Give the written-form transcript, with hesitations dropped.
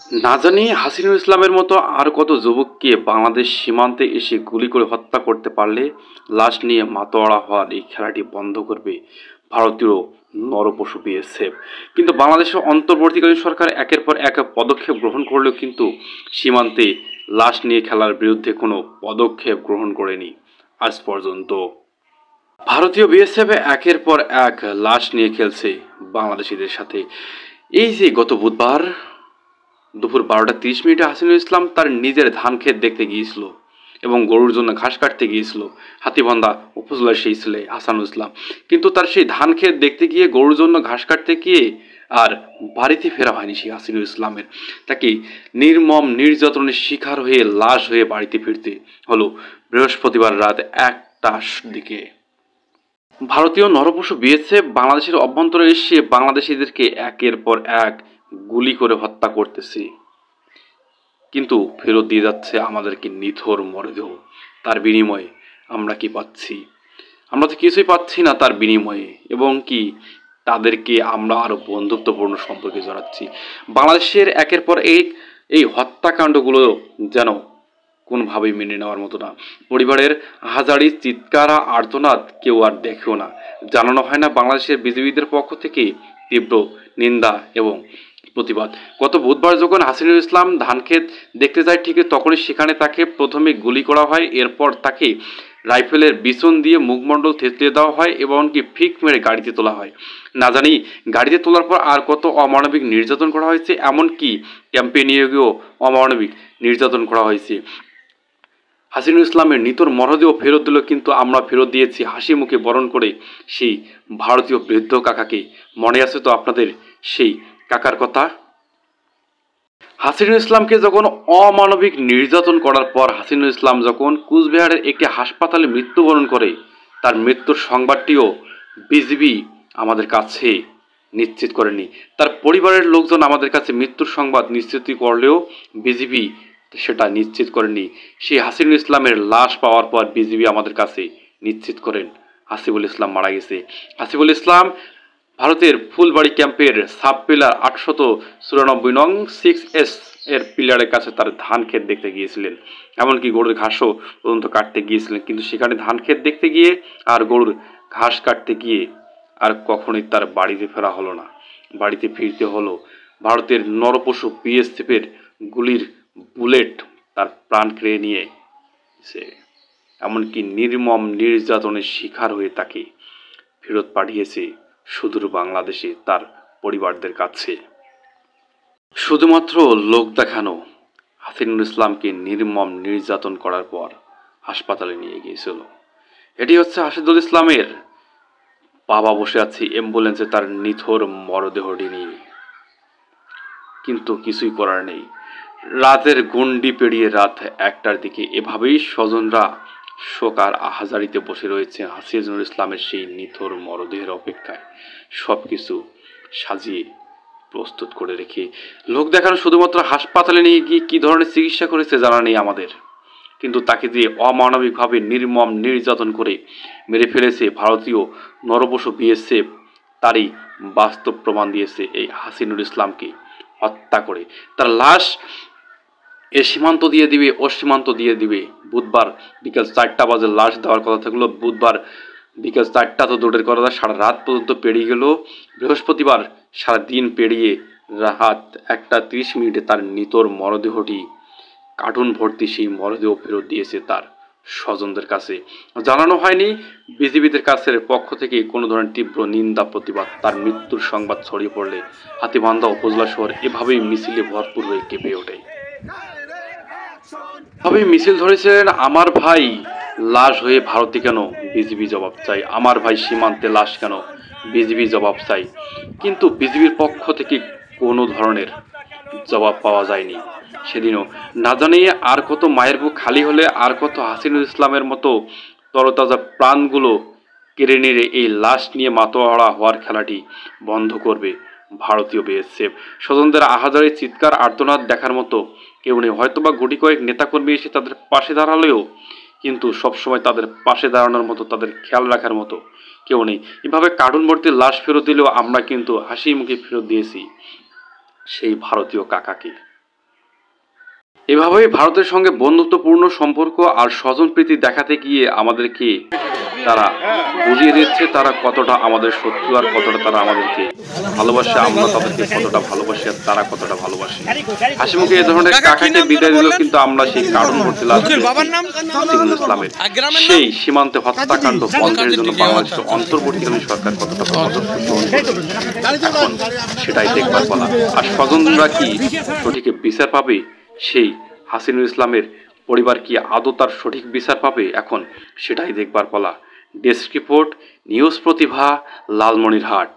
না জানি হাসিনুল ইসলামের মতো আর কত যুবককে বাংলাদেশ সীমান্তে এসে গুলি করে হত্যা করতে পারলে লাশ নিয়ে মাতোয়ারা হওয়ার এই খেলাটি বন্ধ করবে ভারতীয় নরপশু বিএসএফ। কিন্তু বাংলাদেশের অন্তর্বর্তীকালীন সরকার একের পর এক পদক্ষেপ গ্রহণ করলেও কিন্তু সীমান্তে লাশ নিয়ে খেলার বিরুদ্ধে কোনো পদক্ষেপ গ্রহণ করেনি আজ পর্যন্ত। ভারতীয় বিএসএফ একের পর এক লাশ নিয়ে খেলছে বাংলাদেশিদের সাথে। এই যে গত বুধবার দুপুর 12টা 30 মিনিটে হাসিনুল ইসলাম তার নিজের ধান ক্ষেত দেখতে গিয়েছিল এবং গরুর জন্য ঘাস কাটতে গিয়েছিল হাতিবান্ধা উপজেলার সেই ছেলে হাসানুল ইসলাম। কিন্তু তার সেই ধান ক্ষেত দেখতে গিয়ে গরুর জন্য ঘাস কাটতে গিয়ে আর বাড়িতে ফেরা হয়নি সেই হাসিনুল ইসলামের। তাকে নির্মম নির্যাতনের শিকার হয়ে লাশ হয়ে বাড়িতে ফিরতে হলো বৃহস্পতিবার রাত 1টার দিকে। ভারতীয় নরপশু বিএসএফ বাংলাদেশের অভ্যন্তরে এসে বাংলাদেশিদেরকে একের পর এক গুলি করে হত্যা করতেছে, কিন্তু ফেরত দিয়ে যাচ্ছে আমাদেরকে নিথর মরদেহ। তার বিনিময়ে আমরা কি পাচ্ছি? আমরা তো কিছুই পাচ্ছি না তার বিনিময়ে, এবং কি তাদেরকে আমরা আরও বন্ধুত্বপূর্ণ সম্পর্কে জড়াচ্ছি। বাংলাদেশের একের পর এক এই হত্যাকাণ্ডগুলো যেন কোনোভাবেই মেনে নেওয়ার মতো না। পরিবারের হাজারি চিৎকার আর্তনাদ কেউ আর দেখেও না, জানানো হয় না বাংলাদেশের বিজেপিদের পক্ষ থেকে তীব্র নিন্দা এবং প্রতিবাদ। গত বুধবার যখন হাসিনুল ইসলাম ধানক্ষেত দেখতে যায় ঠিকই তখনই সেখানে তাকে প্রথমে গুলি করা হয়, এরপর তাকে রাইফেলের বিছন দিয়ে মুখমণ্ডল থেতলিয়ে দেওয়া হয় এবং কি ফিক মেরে গাড়িতে তোলা হয়। না জানি গাড়িতে তোলার পর আর কত অমানবিক নির্যাতন করা হয়েছে, এমনকি ক্যাম্পে নিয়ে গিয়েও অমানবিক নির্যাতন করা হয়েছে। হাসিনুল ইসলামের নিতর মরদেহ ফেরত দিল, কিন্তু আমরা ফেরত দিয়েছি হাসি মুখে বরণ করে সেই ভারতীয় বৃদ্ধ কাকাকে। মনে আছে তো আপনাদের সেই কাকার কথা? হাসিনুল ইসলামকে যখন অমানবিক নির্যাতন করার পর হাসিনুল ইসলাম যখন কুচবিহারের একটি হাসপাতালে মৃত্যুবরণ করে, তার মৃত্যুর সংবাদটিও বিজিবি আমাদের কাছে নিশ্চিত করেনি। তার পরিবারের লোকজন আমাদের কাছে মৃত্যুর সংবাদ নিশ্চিত করলেও বিজিবি সেটা নিশ্চিত করেনি। সেই হাসিনুল ইসলামের লাশ পাওয়ার পর বিজিবি আমাদের কাছে নিশ্চিত করেন হাসিবুল ইসলাম মারা গেছে। হাসিবুল ইসলাম ভারতের ফুলবাড়ি ক্যাম্পের সাব পিলার 894 নং 6S এর পিলারের কাছে তার ধান ক্ষেত দেখতে গিয়েছিলেন, এমনকি গরুর ঘাসও পর্যন্ত কাটতে গিয়েছিলেন। কিন্তু সেখানে ধান ক্ষেত দেখতে গিয়ে আর গরুর ঘাস কাটতে গিয়ে আর কখনোই তার বাড়িতে ফেরা হলো না। বাড়িতে ফিরতে হলো ভারতের নরপশু বিএসএফের গুলির বুলেট তার প্রাণ কেড়ে নিয়ে এমনকি নির্মম নির্যাতনের শিকার হয়ে তাকে ফেরত পাঠিয়েছে সুদূর বাংলাদেশে তার পরিবারদের কাছে। শুধুমাত্র লোক দেখানো হাসিনুল ইসলামকে নির্মম নির্যাতন করার পর হাসপাতালে নিয়ে গিয়েছিল। এটি হচ্ছে হাসিদুল ইসলামের বাবা বসে আছে অ্যাম্বুলেন্সে তার নিথর মরদেহটি নিয়ে, কিন্তু কিছুই করার নেই। রাতের গণ্ডি পেরিয়ে রাত 1টার দিকে এভাবেই স্বজনরা শোকার আহাজারিতে বসে রয়েছে হাসিনুল ইসলামের সেই নিথর মরদেহের অপেক্ষায়, সব কিছু সাজিয়ে প্রস্তুত করে রেখে। লোক দেখানো শুধুমাত্র হাসপাতালে নিয়ে গিয়ে কী ধরনের চিকিৎসা করেছে জানা নেই আমাদের, কিন্তু তাকে দিয়ে অমানবিকভাবে নির্মম নির্যাতন করে মেরে ফেলেছে ভারতীয় নরপশু বিএসএফ। তারই বাস্তব প্রমাণ দিয়েছে এই হাসিনুল ইসলামকে হত্যা করে। তার লাশ এ সীমান্ত দিয়ে দিবে ও সীমান্ত দিয়ে দিবে। বুধবার বিকাল 4টা বাজে লাশ দেওয়ার কথা থাকলো, বুধবার বিকাল 4টা তো দৌড়ের কথা, সারা রাত পর্যন্ত পেরিয়ে গেল। বৃহস্পতিবার সারাদিন পেরিয়ে রাত 1টা 30 মিনিটে তার নিতর মরদেহটি কার্টুন ভর্তি সেই মরদেহ ফেরত দিয়েছে তার স্বজনদের কাছে। জানানো হয়নি বিজিবিদের কাছের পক্ষ থেকে কোনো ধরনের তীব্র নিন্দা প্রতিবাদ। তার মৃত্যুর সংবাদ ছড়িয়ে পড়লে হাতীবান্ধা উপজেলা শহর এভাবেই মিছিলে ভরপুর হয়ে কেঁপে ওঠে। এভাবেই মিছিল ধরেছিলেন আমার ভাই লাশ হয়ে ভারতে কেন, বিজিবি জবাব চাই। আমার ভাই সীমান্তে লাশ কেন, বিজিবি জবাব চাই। কিন্তু বিজিবির পক্ষ থেকে কোনো ধরনের জবাব পাওয়া যায়নি সেদিনও। না জানিয়ে আর কত মায়ের বুক খালি হলে আর কত হাসিনুল ইসলামের মতো তরতাজা প্রাণগুলো কেড়ে নিয়ে এই লাশ নিয়ে মাতোয়ারা হওয়ার খেলাটি বন্ধ করবে ভারতীয় বিএসএফ। স্বজনদের আহাজারি চিৎকার আর্তনাদ দেখার মতো কেউ নেই। হয়তোবা গুটি কয়েক নেতাকর্মী এসে তাদের পাশে দাঁড়ালেও কিন্তু সবসময় তাদের পাশে দাঁড়ানোর মতো, তাদের খেয়াল রাখার মতো কেউ নেই। এভাবে কার্টুন ভর্তি লাশ ফেরত দিলেও আমরা কিন্তু হাসি মুখে ফেরত দিয়েছি সেই ভারতীয় কাকাকে। এভাবেই ভারতের সঙ্গে বন্ধুত্বপূর্ণ সম্পর্ক আর স্বজনপ্রীতি দেখাতে গিয়ে আমাদেরকে তারা বুঝিয়ে দিচ্ছে তারা কতটা আমাদের শত্রু আর কতটা তারা আমাদেরকে ভালোবাসে, আমরা তাদেরকে কতটা ভালোবাসি আর তারা কতটা ভালোবাসে। হাসিমুখে এ ধরনের কাকাকে বিদায় দিল, কিন্তু আমরা সেই কারণ করতে হাসিনুল ইসলামের সেই সীমান্তে হত্যাকাণ্ড বন্ধের জন্য বাংলাদেশের অন্তর্বর্তীকালীন সরকার কতটা এখন সেটাই দেখবার পালা। আর স্বজনরা কি সঠিক বিচার পাবে? সেই হাসিনুল ইসলামের পরিবার কি আদৌ তার সঠিক বিচার পাবে? এখন সেটাই দেখবার পালা। ডেস্ক রিপোর্ট, নিউজ প্রতিভা, লালমনিরহাট।